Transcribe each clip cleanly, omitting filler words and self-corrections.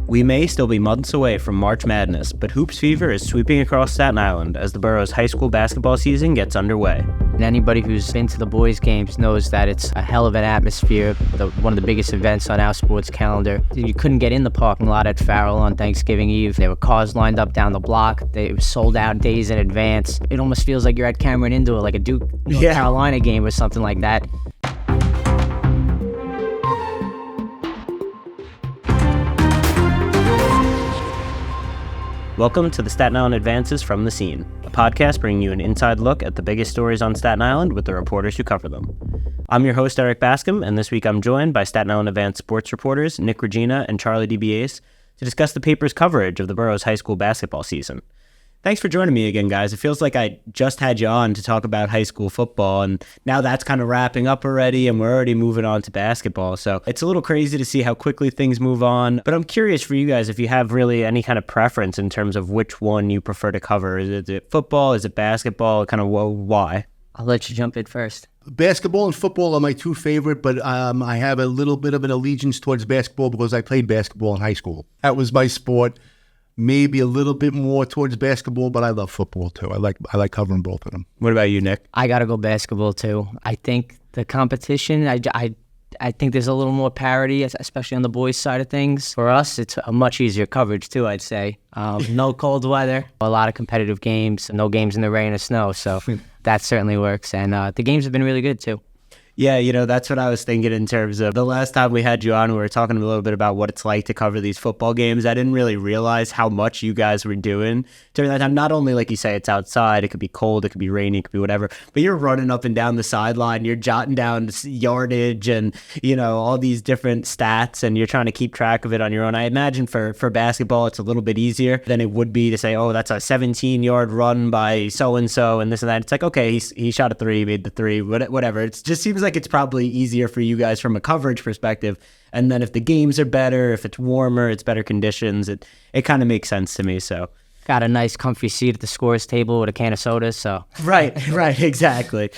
We may still be months away from March Madness, but hoops fever is sweeping across Staten Island as the borough's high school basketball season gets underway. And anybody who's been to the boys' games knows that it's a hell of an atmosphere, one of the biggest events on our sports calendar. You couldn't get in the parking lot at Farrell on Thanksgiving Eve. There were cars lined up down the block. They were sold out days in advance. It almost feels like you're at Cameron Indoor, like a Duke North Carolina game or something like that. Welcome to the Staten Island Advances from the Scene, a podcast bringing you an inside look at the biggest stories on Staten Island with the reporters who cover them. I'm your host, Erik Bascome, and this week I'm joined by Staten Island Advance sports reporters Nick Regina and Charlie DeBiase to discuss the paper's coverage of the borough's high school basketball season. Thanks for joining me again, guys. It feels like I just had you on to talk about high school football, and now that's kind of wrapping up already, and we're already moving on to basketball. So it's a little crazy to see how quickly things move on. But I'm curious for you guys if you have really any kind of preference in terms of which one you prefer to cover. Is it football? Is it basketball? Kind of why? I'll let you jump in first. Basketball and football are my two favorite, but I have a little bit of an allegiance towards basketball because I played basketball in high school. That was my sport. Maybe a little bit more towards basketball, but I love football too. I like covering both of them. What about you, Nick? I got to go basketball too. I think the competition, I think there's a little more parity, especially on the boys' side of things. For us, it's a much easier coverage too, I'd say. No cold weather, a lot of competitive games, no games in the rain or snow, so that certainly works. And the games have been really good too. Yeah, that's what I was thinking in terms of the last time we had you on, we were talking a little bit about what it's like to cover these football games. I didn't really realize how much you guys were doing during that time. Not only, like you say, it's outside, it could be cold, it could be rainy, it could be whatever, but you're running up and down the sideline, you're jotting down yardage and, all these different stats, and you're trying to keep track of it on your own. I imagine for basketball, it's a little bit easier than it would be to say, oh, that's a 17-yard run by so-and-so and this and that. It's like, okay, he shot a three, made the three, whatever. It just seems like it's probably easier for you guys from a coverage perspective. And then if the games are better, if it's warmer, it's better conditions, it kind of makes sense to me. So got a nice comfy seat at the scores table with a can of soda. So right, exactly.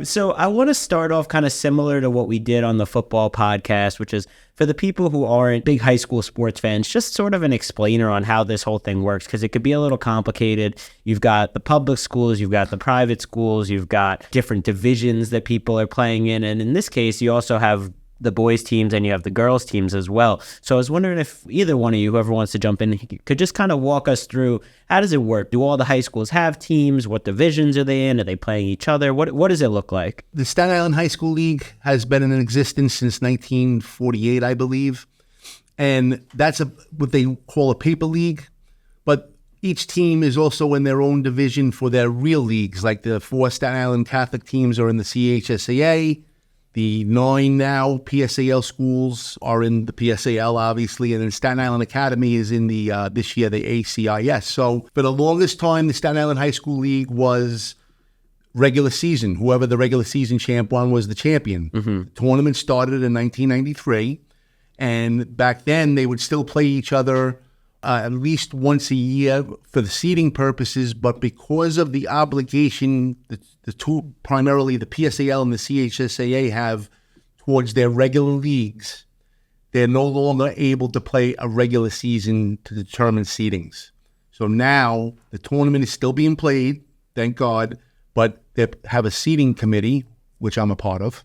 So I want to start off kind of similar to what we did on the football podcast, which is for the people who aren't big high school sports fans, just sort of an explainer on how this whole thing works, because it could be a little complicated. You've got the public schools, you've got the private schools, you've got different divisions that people are playing in. And in this case, you also have the boys teams and you have the girls teams as well. So I was wondering if either one of you, whoever wants to jump in, could just kind of walk us through, how does it work? Do all the high schools have teams? What divisions are they in? Are they playing each other? What does it look like? The Staten Island High School League has been in existence since 1948, I believe. And that's what they call a paper league. But each team is also in their own division for their real leagues. Like the 4 Staten Island Catholic teams are in the CHSAA. The 9 now PSAL schools are in the PSAL, obviously, and then Staten Island Academy is in the this year the ACIS. So for the longest time, the Staten Island High School League was regular season. Whoever the regular season champ won was the champion. Mm-hmm. The tournament started in 1993, and back then they would still play each other at least once a year for the seeding purposes, but because of the obligation the two, primarily the PSAL and the CHSAA, have towards their regular leagues, they're no longer able to play a regular season to determine seedings. So now the tournament is still being played, thank God, but they have a seeding committee, which I'm a part of,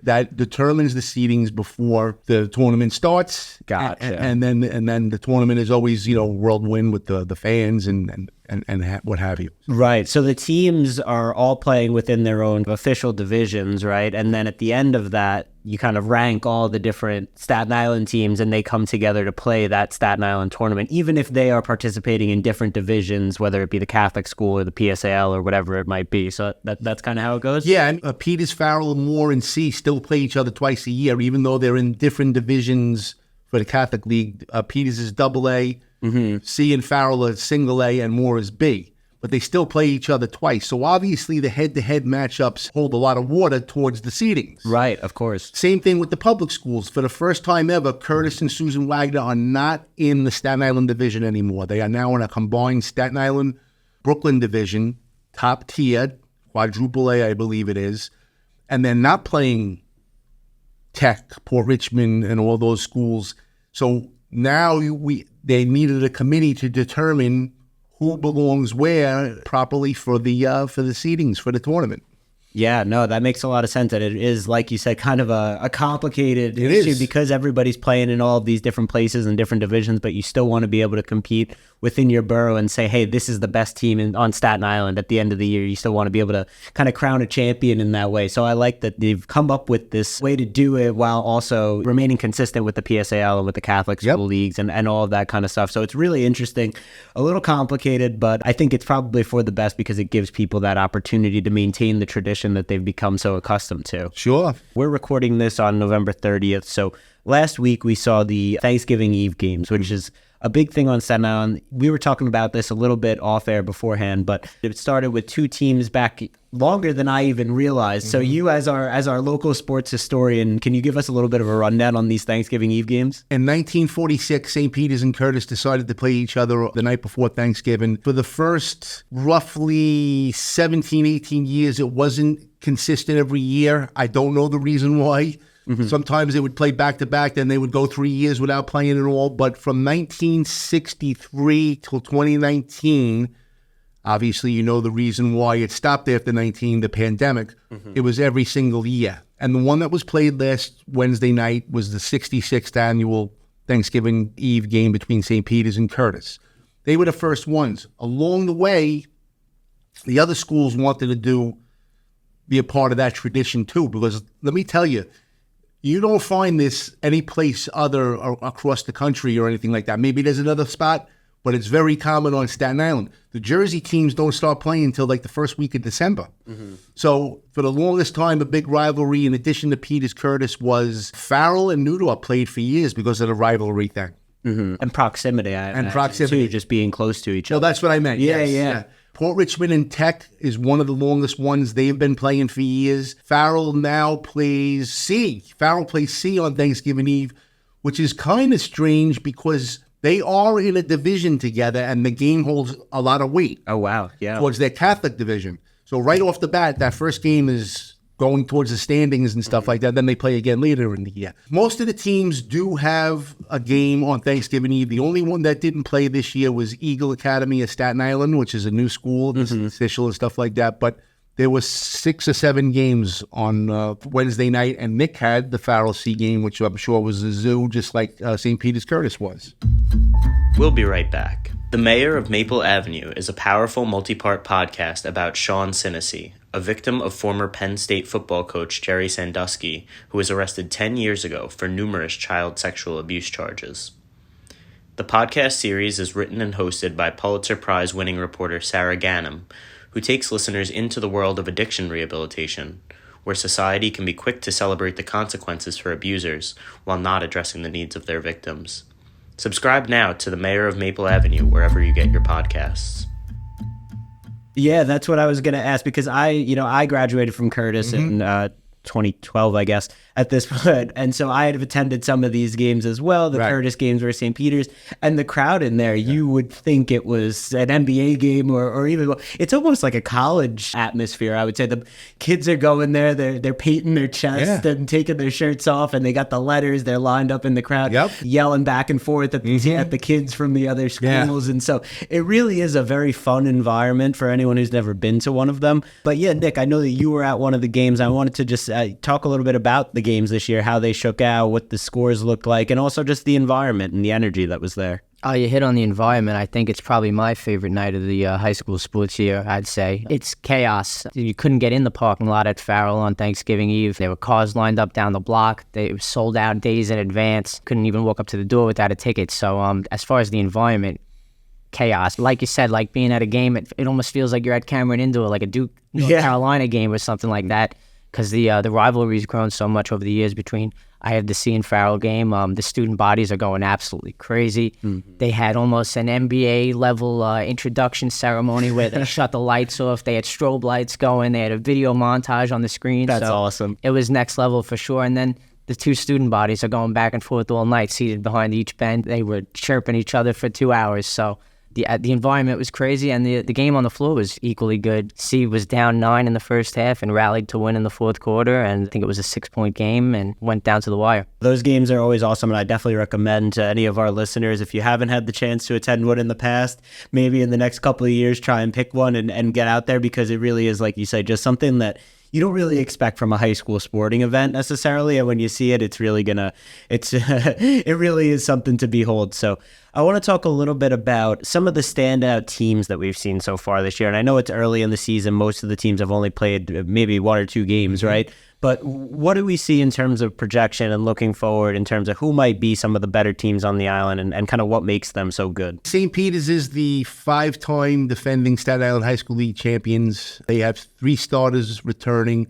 that determines the seedings before the tournament starts. Gotcha. And then the tournament is always, whirlwind with the fans and what have you. Right. So the teams are all playing within their own official divisions, right? And then at the end of that, you kind of rank all the different Staten Island teams and they come together to play that Staten Island tournament, even if they are participating in different divisions, whether it be the Catholic school or the PSAL or whatever it might be. So that's kind of how it goes? Yeah. And Peters, Farrell, Moore, and C still play each other twice a year, even though they're in different divisions for the Catholic League. Peters is AA, mm-hmm. C and Farrell are single A, and Moore is B. But they still play each other twice. So obviously the head-to-head matchups hold a lot of water towards the seedings. Right, of course. Same thing with the public schools. For the first time ever, Curtis and Susan Wagner are not in the Staten Island division anymore. They are now in a combined Staten Island Brooklyn division, top tier, quadruple A, I believe it is. And they're not playing Tech, Port Richmond, and all those schools. So Now they needed a committee to determine who belongs where properly for the seedings for the tournament. Yeah, no, that makes a lot of sense. And it is, like you said, kind of a complicated issue because everybody's playing in all of these different places and different divisions, but you still want to be able to compete within your borough and say, hey, this is the best team on Staten Island at the end of the year. You still want to be able to kind of crown a champion in that way. So I like that they've come up with this way to do it while also remaining consistent with the PSAL and with the Catholic school leagues and all of that kind of stuff. So it's really interesting, a little complicated, but I think it's probably for the best because it gives people that opportunity to maintain the tradition that they've become so accustomed to. Sure. We're recording this on November 30th. So last week we saw the Thanksgiving Eve games, which is a big thing on Staten Island. We were talking about this a little bit off air beforehand, but it started with two teams back longer than I even realized. So you as our local sports historian, can you give us a little bit of a rundown on these Thanksgiving Eve games? In 1946, St. Peter's and Curtis decided to play each other the night before Thanksgiving. For the first roughly 17, 18 years, it wasn't consistent every year. I don't know the reason why. Sometimes they would play back-to-back, then they would go 3 years without playing at all. But from 1963 till 2019, obviously you know the reason why it stopped after 19, the pandemic. It was every single year. And the one that was played last Wednesday night was the 66th annual Thanksgiving Eve game between St. Peter's and Curtis. They were the first ones. Along the way, the other schools wanted to be a part of that tradition too, because let me tell you, you don't find this any place other across the country or anything like that. Maybe there's another spot, but it's very common on Staten Island. The Jersey teams don't start playing until like the first week of December. So for the longest time, a big rivalry, in addition to Peters Curtis, was Farrell and Newdorf played for years because of the rivalry thing. And proximity. And proximity. Too, just being close to each other. No, that's what I meant. Yeah. Port Richmond and Tech is one of the longest ones. They've been playing for years. Farrell now plays C. Farrell plays C on Thanksgiving Eve, which is kind of strange because they are in a division together and the game holds a lot of weight. Oh, wow. Yeah. Towards their Catholic division. So right off the bat, that first game is going towards the standings and stuff like that. Then they play again later in the year. Most of the teams do have a game on Thanksgiving Eve. The only one that didn't play this year was Eagle Academy of Staten Island, which is a new school, official and stuff like that. But there was 6 or 7 games on Wednesday night, and Nick had the Farrell C game, which I'm sure was a zoo, just like St. Peter's Curtis was. We'll be right back. The Mayor of Maple Avenue is a powerful multi-part podcast about Sean Sinisi, a victim of former Penn State football coach Jerry Sandusky, who was arrested 10 years ago for numerous child sexual abuse charges. The podcast series is written and hosted by Pulitzer Prize-winning reporter Sarah Ganem, who takes listeners into the world of addiction rehabilitation, where society can be quick to celebrate the consequences for abusers while not addressing the needs of their victims. Subscribe now to The Mayor of Maple Avenue wherever you get your podcasts. Yeah, that's what I was going to ask because I graduated from Curtis in 2012, I guess, at this point. And so I had attended some of these games as well. The Curtis games were St. Peter's. And the crowd in there, you would think it was an NBA game or even, it's almost like a college atmosphere, I would say. The kids are going there, they're painting their chest and taking their shirts off, and they got the letters, they're lined up in the crowd, yelling back and forth at the kids from the other schools. And so it really is a very fun environment for anyone who's never been to one of them. But yeah, Nick, I know that you were at one of the games. I wanted to just talk a little bit about the games this year, how they shook out, what the scores looked like, and also just the environment and the energy that was there. Oh, you hit on the environment. I think it's probably my favorite night of the high school sports year, I'd say. It's chaos. You couldn't get in the parking lot at Farrell on Thanksgiving Eve. There were cars lined up down the block. They were sold out days in advance. Couldn't even walk up to the door without a ticket. So as far as the environment, chaos. Like you said, like being at a game, it almost feels like you're at Cameron Indoor, like a Duke North Carolina game or something like that. Because the rivalry's grown so much over the years between I had the C and Farrell game. The student bodies are going absolutely crazy. They had almost an NBA level introduction ceremony where they shut the lights off. They had strobe lights going. They had a video montage on the screen. That's awesome. It was next level for sure. And then the two student bodies are going back and forth all night, seated behind each bench. They were chirping each other for 2 hours. So the environment was crazy, and the game on the floor was equally good. C was down 9 in the first half and rallied to win in the fourth quarter, and I think it was a 6-point game and went down to the wire. Those games are always awesome, and I definitely recommend to any of our listeners, if you haven't had the chance to attend one in the past, maybe in the next couple of years, try and pick one and get out there, because it really is, like you say, just something that you don't really expect from a high school sporting event necessarily, and when you see it, it's really it really is something to behold. So I want to talk a little bit about some of the standout teams that we've seen so far this year, and I know it's early in the season. Most of the teams have only played maybe 1 or 2 games, right? But what do we see in terms of projection and looking forward in terms of who might be some of the better teams on the island, and kind of what makes them so good? St. Peter's is the 5-time defending Staten Island High School League champions. They have 3 starters returning.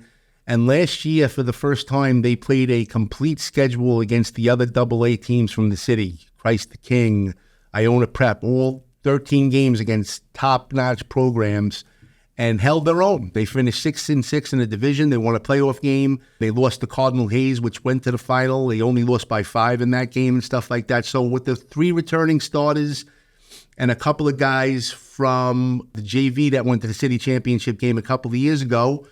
And last year, for the first time, they played a complete schedule against the other AA teams from the city. Christ the King, Iona Prep, all 13 games against top-notch programs, and held their own. They finished 6-6 in the division. They won a playoff game. They lost to Cardinal Hayes, which went to the final. They only lost by 5 in that game and stuff like that. So with the 3 returning starters and a couple of guys from the JV that went to the city championship game a couple of years ago,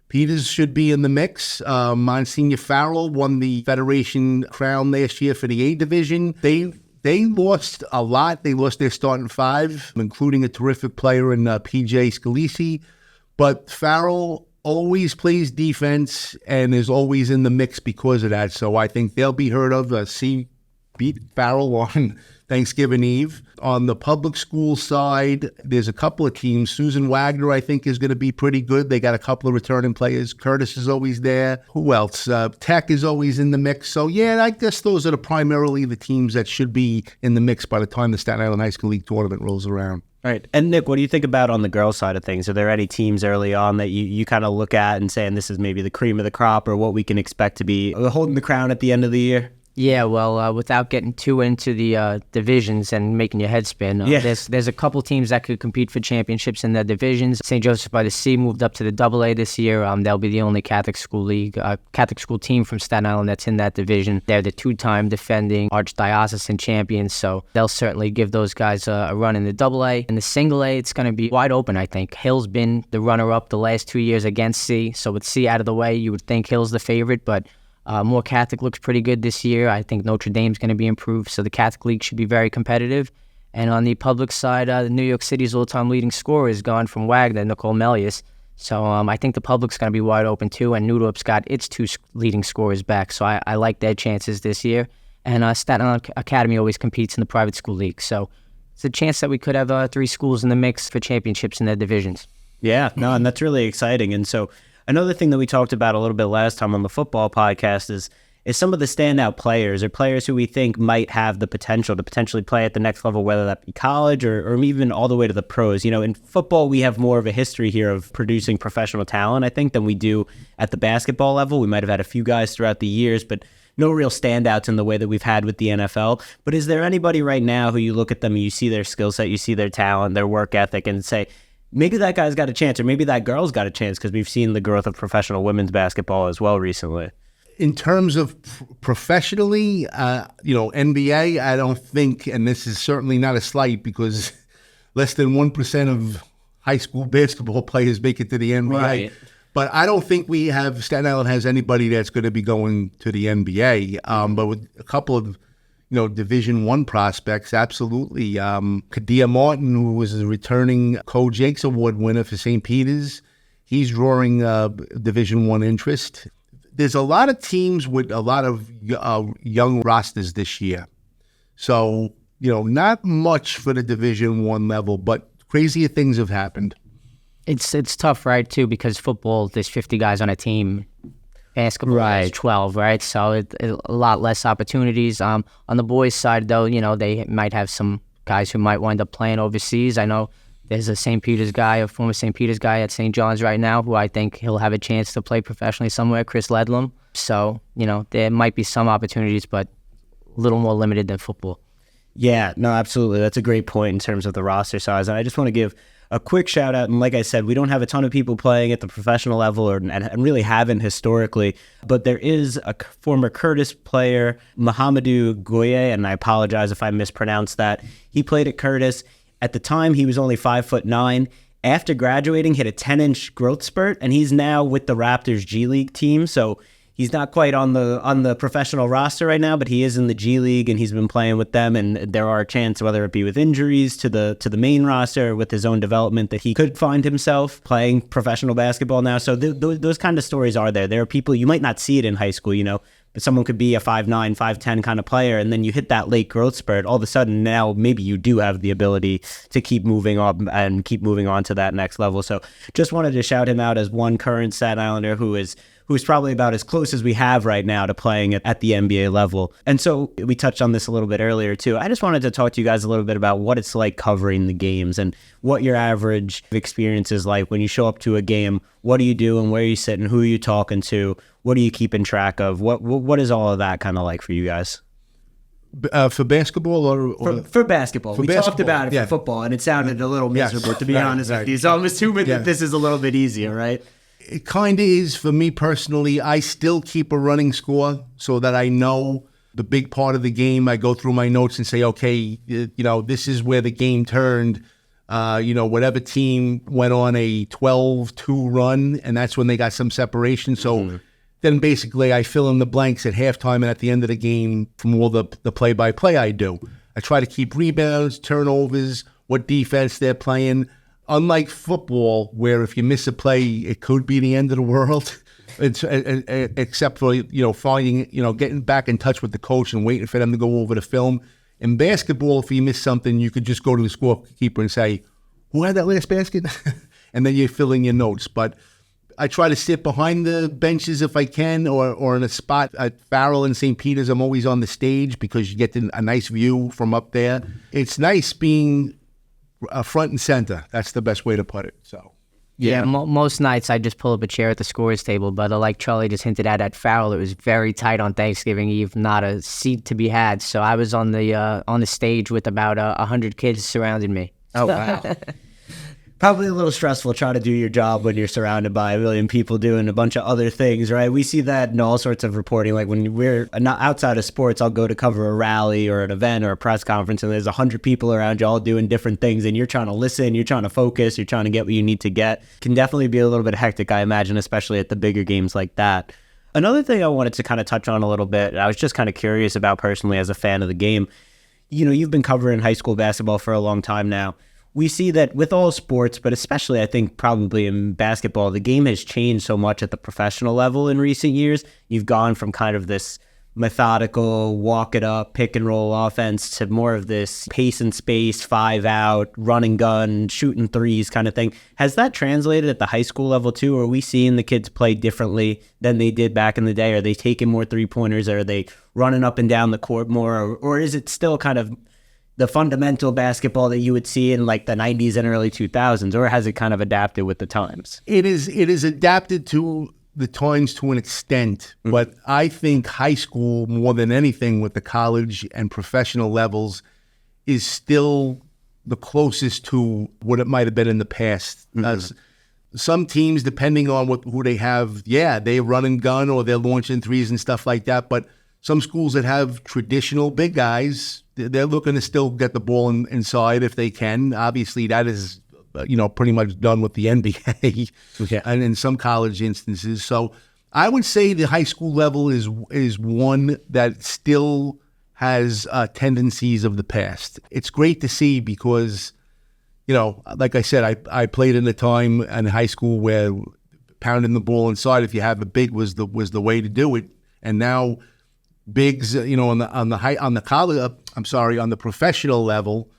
Peters should be in the mix. Monsignor Farrell won the Federation crown last year for the A division. They lost a lot. They lost their starting 5, including a terrific player in PJ Scalisi. But Farrell always plays defense and is always in the mix because of that. So I think they'll be heard of. C beat Farrell on Thanksgiving Eve. On the public school side, there's a couple of teams. Susan Wagner, I think, is going to be pretty good. They got a couple of returning players. Curtis is always there. Who else? Tech is always in the mix. So, yeah, I guess those are primarily the teams that should be in the mix by the time the Staten Island High School League tournament rolls around. Right. And Nick, what do you think about on the girls' side of things? Are there any teams early on that you kind of look at and saying this is maybe the cream of the crop, or what we can expect to be holding the crown at the end of the year? Yeah, well, without getting too into the divisions and making your head spin, there's a couple teams that could compete for championships in their divisions. St. Joseph by the Sea moved up to the AA this year. They'll be the only Catholic school team from Staten Island that's in that division. They're the 2-time defending archdiocesan champions, so they'll certainly give those guys a run in the AA. In the single A, it's going to be wide open, I think. Hill's been the runner-up the last 2 years against C, so with C out of the way, you would think Hill's the favorite, but More Catholic looks pretty good this year. I think Notre Dame's going to be improved, so the Catholic League should be very competitive. And on the public side, New York City's all-time leading scorer is gone from Wagner, Nicole Melius. So I think the public's going to be wide open too, and Newdorp's got its 2 leading scorers back, so I like their chances this year. And Staten Island Academy always competes in the private school league, so it's a chance that we could have 3 schools in the mix for championships in their divisions. Yeah, no, and that's really exciting. And so another thing that we talked about a little bit last time on the football podcast is some of the standout players, or players who we think might have the potential to potentially play at the next level, whether that be college or even all the way to the pros. You know, in football, we have more of a history here of producing professional talent, I think, than we do at the basketball level. We might have had a few guys throughout the years, but no real standouts in the way that we've had with the NFL. But is there anybody right now who you look at them and you see their skill set, you see their talent, their work ethic, and say, maybe that guy's got a chance, or maybe that girl's got a chance, because we've seen the growth of professional women's basketball as well recently? In terms of professionally, NBA, I don't think, and this is certainly not a slight, because less than 1% of high school basketball players make it to the NBA. Right. But I don't think Staten Island has anybody that's going to be going to the NBA. But with a couple of, Division I prospects, absolutely. Kadia Martin, who was a returning Co Jakes Award winner for St. Peter's, he's drawing Division I interest. There's a lot of teams with a lot of young rosters this year. So, not much for the Division I level, but crazier things have happened. It's tough, right, too, because football, there's 50 guys on a team. Basketball, right, 12, right? So a lot less opportunities. On the boys' side, though, they might have some guys who might wind up playing overseas. I know there's a former St. Peter's guy at St. John's right now, who I think he'll have a chance to play professionally somewhere, Chris Ledlam. So, there might be some opportunities, but a little more limited than football. Yeah, no, absolutely. That's a great point in terms of the roster size. And I just want to give a quick shout out. And like I said, we don't have a ton of people playing at the professional level, and really haven't historically. But there is a former Curtis player, Mohamedou Goye, and I apologize if I mispronounced that. He played at Curtis. At the time, he was only 5'9". After graduating, hit a 10-inch growth spurt, and he's now with the Raptors G League team. So he's not quite on the professional roster right now, but he is in the G League, and he's been playing with them. And there are a chance, whether it be with injuries to the main roster or with his own development, that he could find himself playing professional basketball now. So those kind of stories are there. There are people, you might not see it in high school, but someone could be a 5'9", 5'10" kind of player, and then you hit that late growth spurt. All of a sudden, now maybe you do have the ability to keep moving up and keep moving on to that next level. So just wanted to shout him out as one current Staten Islander who's probably about as close as we have right now to playing at the NBA level. And so we touched on this a little bit earlier too. I just wanted to talk to you guys a little bit about what it's like covering the games and what your average experience is like when you show up to a game. What do you do and where are you sitting? Who are you talking to? What are you keeping track of? What is all of that kind of like for you guys? For basketball or for basketball? We talked about it yeah. for football, and it sounded a little miserable, to be honest with you. So I'm assuming that this is a little bit easier, right? It kind of is for me personally. I still keep a running score so that I know the big part of the game. I go through my notes and say, okay, this is where the game turned. Whatever team went on a 12-2 run, and that's when they got some separation. So then basically I fill in the blanks at halftime and at the end of the game from all the play-by-play I do. I try to keep rebounds, turnovers, what defense they're playing. Unlike football, where if you miss a play, it could be the end of the world. Except for finding getting back in touch with the coach and waiting for them to go over the film. In basketball, if you miss something, you could just go to the scorekeeper and say, "Who had that last basket?" And then you fill in your notes. But I try to sit behind the benches if I can, or in a spot at Farrell and St. Peter's. I'm always on the stage because you get a nice view from up there. It's nice being front and center. That's the best way to put it. So. Yeah, most nights I just pull up a chair at the scores table, but like Charlie just hinted at Farrell, it was very tight on Thanksgiving Eve, not a seat to be had. So I was on the stage with about 100 kids surrounding me. Oh, wow. Probably a little stressful trying to do your job when you're surrounded by a million people doing a bunch of other things, right? We see that in all sorts of reporting. Like when we're not outside of sports, I'll go to cover a rally or an event or a press conference, and there's 100 people around you all doing different things, and you're trying to listen, you're trying to focus, you're trying to get what you need to get. Can definitely be a little bit hectic, I imagine, especially at the bigger games like that. Another thing I wanted to kind of touch on a little bit, I was just kind of curious about personally as a fan of the game. You've been covering high school basketball for a long time now. We see that with all sports, but especially I think probably in basketball, the game has changed so much at the professional level in recent years. You've gone from kind of this methodical, walk it up, pick and roll offense to more of this pace and space, 5 out, run and gun, shooting threes kind of thing. Has that translated at the high school level too? Are we seeing the kids play differently than they did back in the day? Are they taking more 3-pointers? Are they running up and down the court more? Or is it still kind of the fundamental basketball that you would see in like the 90s and early 2000s, or has it kind of adapted with the times? It is adapted to the times to an extent, but I think high school, more than anything with the college and professional levels, is still the closest to what it might have been in the past. Some teams, depending on who they have, they run and gun or they're launching threes and stuff like that, but some schools that have traditional big guys, they're looking to still get the ball inside if they can. Obviously, that is, pretty much done with the NBA and in some college instances. So I would say the high school level is one that still has tendencies of the past. It's great to see because, like I said, I played in a time in high school where pounding the ball inside, if you have a big, was the way to do it. And now bigs, on the professional level,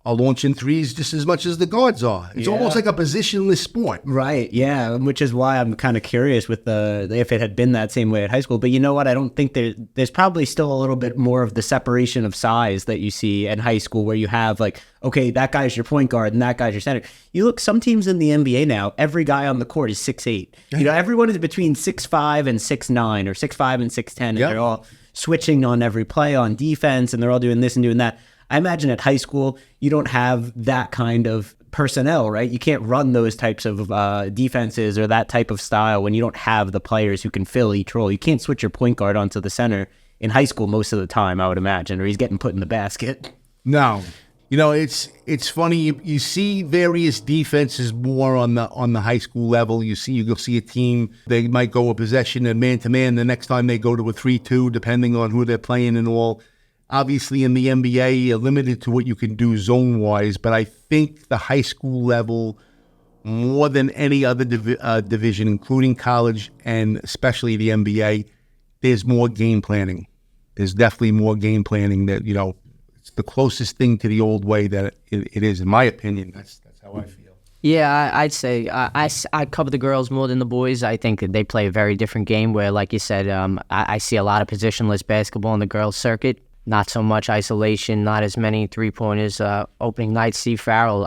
are launching threes just as much as the guards are. It's almost like a positionless sport. Right, yeah, which is why I'm kind of curious with if it had been that same way at high school. But you know what? I don't think there's probably still a little bit more of the separation of size that you see in high school where you have like, okay, that guy's your point guard and that guy's your center. You look, some teams in the NBA now, every guy on the court is 6'8". Everyone is between 6'5" and 6'9", or 6'5" and 6'10", and they're all switching on every play on defense, and they're all doing this and doing that. I imagine at high school, you don't have that kind of personnel, right? You can't run those types of defenses or that type of style when you don't have the players who can fill each role. You can't switch your point guard onto the center in high school most of the time, I would imagine, or he's getting put in the basket. No. It's funny. You see various defenses more on the high school level. You'll see a team, they might go a possession and man to man. The next time they go to a 3-2, depending on who they're playing and all. Obviously, in the NBA, you're limited to what you can do zone wise. But I think the high school level, more than any other division, including college and especially the NBA, there's more game planning. There's definitely more game planning that it's the closest thing to the old way that it is, in my opinion. That's how I feel. Yeah, I'd say I cover the girls more than the boys. I think they play a very different game where, like you said, I see a lot of positionless basketball on the girls' circuit. Not so much isolation, not as many three-pointers. Opening night, Farrell,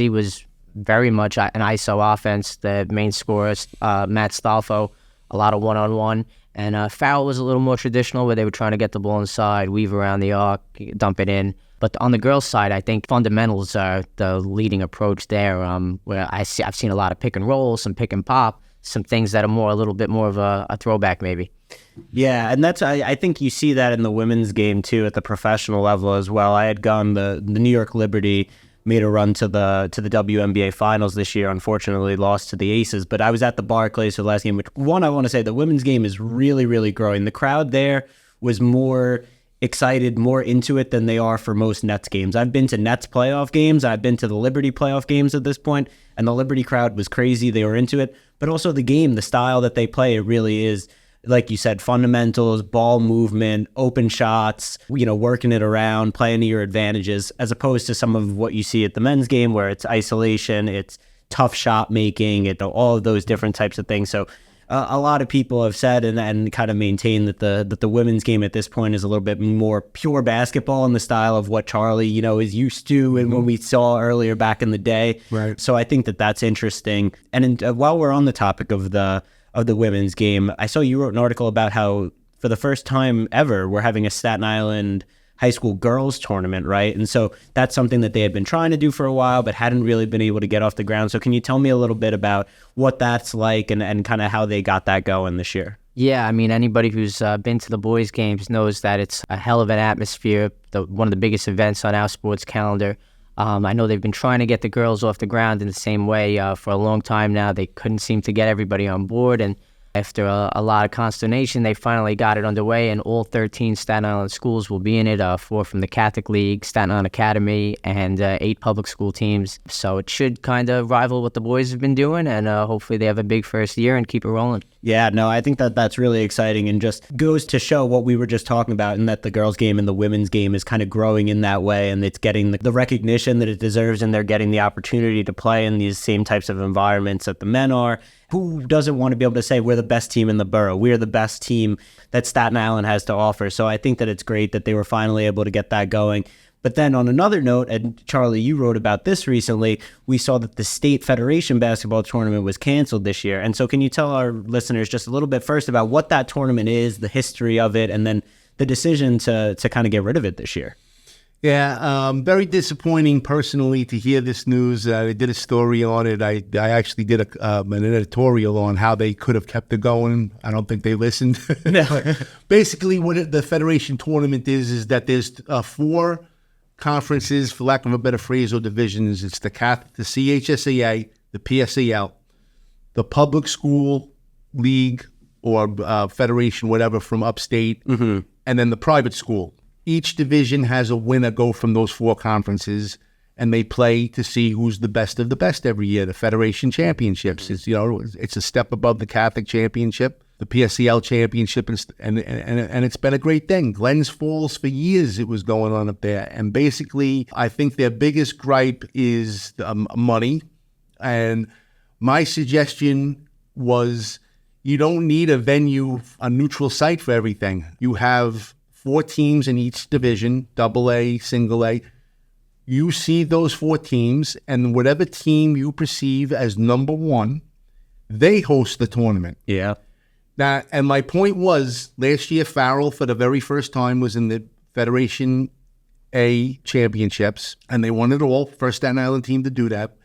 was very much an ISO offense. The main scorer, Matt Stolfo, a lot of one-on-one. And Farrell was a little more traditional where they were trying to get the ball inside, weave around the arc, dump it in. But on the girls' side, I think fundamentals are the leading approach there, where I've seen a lot of pick and roll, some pick and pop, some things that are a little bit more of a throwback maybe. Yeah, and I think you see that in the women's game too at the professional level as well. I had gone the New York Liberty made a run to the WNBA finals this year. Unfortunately, lost to the Aces. But I was at the Barclays for the last game, which I want to say the women's game is really, really growing. The crowd there was more excited, more into it than they are for most Nets games. I've been to Nets playoff games. I've been to the Liberty playoff games at this point, and the Liberty crowd was crazy. They were into it. But also the game, the style that they play, it really is, like you said, fundamentals, ball movement, open shots, working it around, playing to your advantages, as opposed to some of what you see at the men's game where it's isolation, it's tough shot making, all of those different types of things. So a lot of people have said and kind of maintained that the women's game at this point is a little bit more pure basketball in the style of what Charlie, is used to and when we saw earlier back in the day. Right. So I think that's interesting. And while we're on the topic of the women's game, I saw you wrote an article about how for the first time ever, we're having a Staten Island high school girls tournament, right? And so that's something that they had been trying to do for a while, but hadn't really been able to get off the ground. So can you tell me a little bit about what that's like and kind of how they got that going this year? Yeah, I mean, anybody who's been to the boys' games knows that it's a hell of an atmosphere, one of the biggest events on our sports calendar. I know they've been trying to get the girls off the ground in the same way for a long time now. They couldn't seem to get everybody on board, and after a lot of consternation, they finally got it underway, and all 13 Staten Island schools will be in it, 4 from the Catholic League, Staten Island Academy, and 8 public school teams. So it should kind of rival what the boys have been doing, and hopefully they have a big first year and keep it rolling. Yeah, no, I think that's really exciting and just goes to show what we were just talking about, and that the girls' game and the women's game is kind of growing in that way, and it's getting the recognition that it deserves, and they're getting the opportunity to play in these same types of environments that the men are. Who doesn't want to be able to say we're the best team in the borough? We're the best team that Staten Island has to offer. So I think that it's great that they were finally able to get that going. But then on another note, and Charlie, you wrote about this recently, we saw that the State Federation basketball tournament was canceled this year. And so can you tell our listeners just a little bit first about what that tournament is, the history of it, and then the decision to kind of get rid of it this year? Yeah, very disappointing personally to hear this news. I did a story on it. I actually did an editorial on how they could have kept it going. I don't think they listened. No. Basically, what the Federation tournament is that there's 4 conferences, for lack of a better phrase, or divisions. It's the CHSAA, the PSAL, the Public School League or Federation, whatever, from upstate, and then the private school. Each division has a winner go from those 4 conferences, and they play to see who's the best of the best every year. The Federation Championships, it's a step above the Catholic Championship, the PSCL Championship, and it's been a great thing. Glens Falls, for years it was going on up there, and basically I think their biggest gripe is money. And my suggestion was you don't need a venue, a neutral site for everything. You have 4 teams in each division, AA, single A. You see those 4 teams, and whatever team you perceive as number 1, they host the tournament. Yeah. Now, and my point was, last year, Farrell, for the very first time, was in the Federation A championships, and they won it all. First Staten Island team to do that.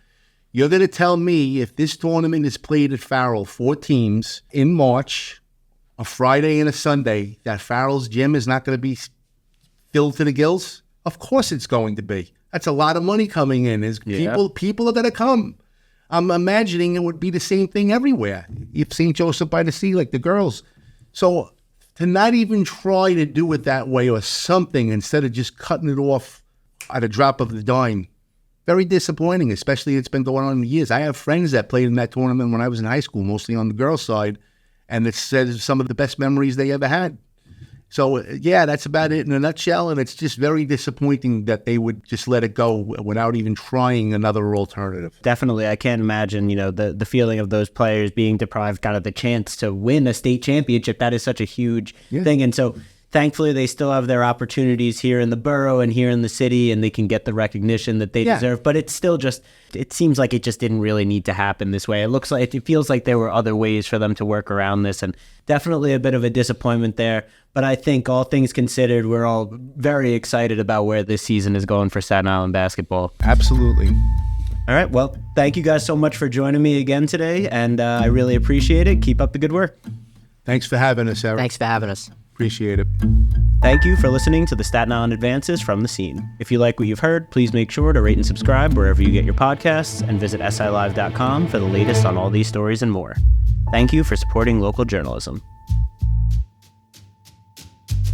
You're going to tell me if this tournament is played at Farrell, 4 teams, in March, a Friday and a Sunday, that Farrell's gym is not going to be filled to the gills? Of course it's going to be. That's a lot of money coming in. People are going to come. I'm imagining it would be the same thing everywhere. If St. Joseph by the Sea, like the girls. So to not even try to do it that way or something instead of just cutting it off at a drop of the dime, very disappointing, especially it's been going on in years. I have friends that played in that tournament when I was in high school, mostly on the girls' side, and it says some of the best memories they ever had. So, yeah, that's about it in a nutshell, and it's just very disappointing that they would just let it go without even trying another alternative. Definitely. I can't imagine, the feeling of those players being deprived kind of the chance to win a state championship. That is such a huge thing. And so thankfully they still have their opportunities here in the borough and here in the city, and they can get the recognition that they deserve. But it's still it seems like it just didn't really need to happen this way. It feels like there were other ways for them to work around this, and definitely a bit of a disappointment there. But I think all things considered, we're all very excited about where this season is going for Staten Island basketball. Absolutely. All right. Well, thank you guys so much for joining me again today, and I really appreciate it. Keep up the good work. Thanks for having us, Erik. Thanks for having us. Appreciate it. Thank you for listening to the Staten Island Advances from the Scene. If you like what you've heard, please make sure to rate and subscribe wherever you get your podcasts, and visit SILive.com for the latest on all these stories and more. Thank you for supporting local journalism.